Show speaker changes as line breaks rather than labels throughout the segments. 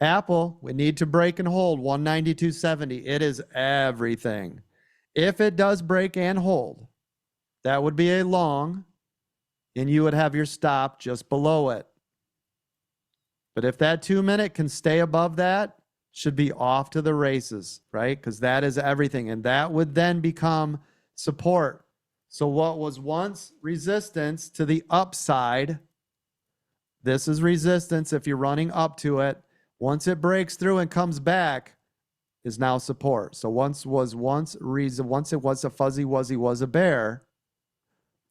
Apple, we need to break and hold 192.70. It is everything. If it does break and hold, that would be a long, and you would have your stop just below it. But if that 2 minute can stay above that, should be off to the races, right? Because that is everything. And that would then become support. So what was once resistance to the upside, this is resistance if you're running up to it. Once it breaks through and comes back, is now support. So once it was a fuzzy wuzzy was a bear,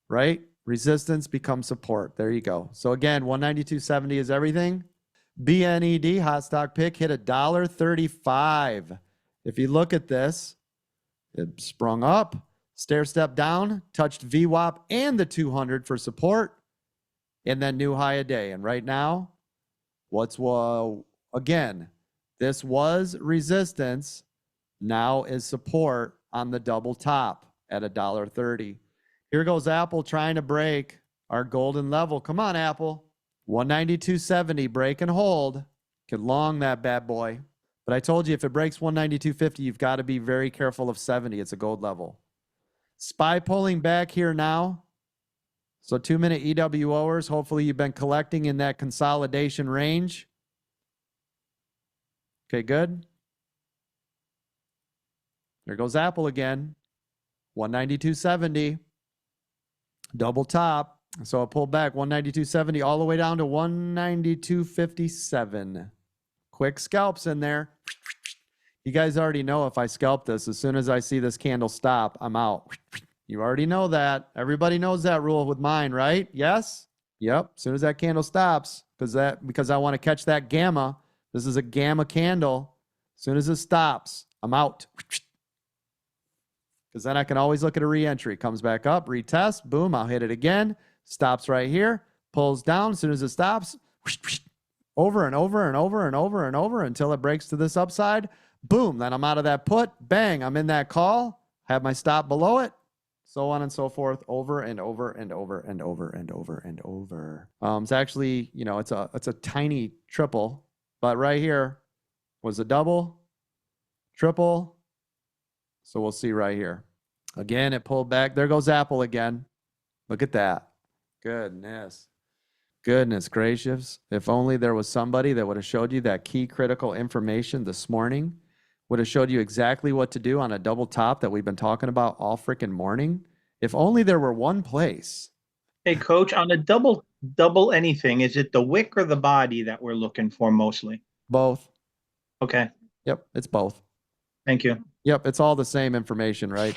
right? Resistance becomes support. There you go. So again, 192.70 is everything. BNED hot stock pick hit $1.35. If you look at this, it sprung up, stair step down, touched VWAP and the 200 for support, and then new high a day. And right now, again, this was resistance, now is support on the double top at $1.30. Here goes Apple trying to break our golden level. Come on, Apple. 192.70, break and hold. Could long that bad boy. But I told you, if it breaks 192.50, you've got to be very careful of 70. It's a gold level. SPY pulling back here now. So 2 minute EWOers. Hopefully you've been collecting in that consolidation range. Okay, good. There goes Apple again. 192.70. Double top. So it pulled back 192.70 all the way down to 192.57. Quick scalps in there. You guys already know if I scalp this, as soon as I see this candle stop, I'm out. You already know that. Everybody knows that rule with mine, right? Yes? Yep. As soon as that candle stops, because I want to catch that gamma. This is a gamma candle. As soon as it stops, I'm out. Because then I can always look at a re-entry. Comes back up, retest, boom, I'll hit it again. Stops right here, pulls down. As soon as it stops, over and over and over and over and over until it breaks to this upside. Boom, then I'm out of that put. Bang, I'm in that call. Have my stop below it. So on and so forth, over and over and over and over and over and over. It's actually, it's a tiny triple, but right here was a double, triple. So we'll see right here. Again, it pulled back. There goes Apple again. Look at that. Goodness gracious. If only there was somebody that would have showed you that key critical information this morning, would have showed you exactly what to do on a double top that we've been talking about all freaking morning. If only there were one place.
Hey, Coach, on a double anything, is it the wick or the body that we're looking for mostly?
Both.
Okay.
Yep, it's both.
Thank you.
Yep, it's all the same information, right?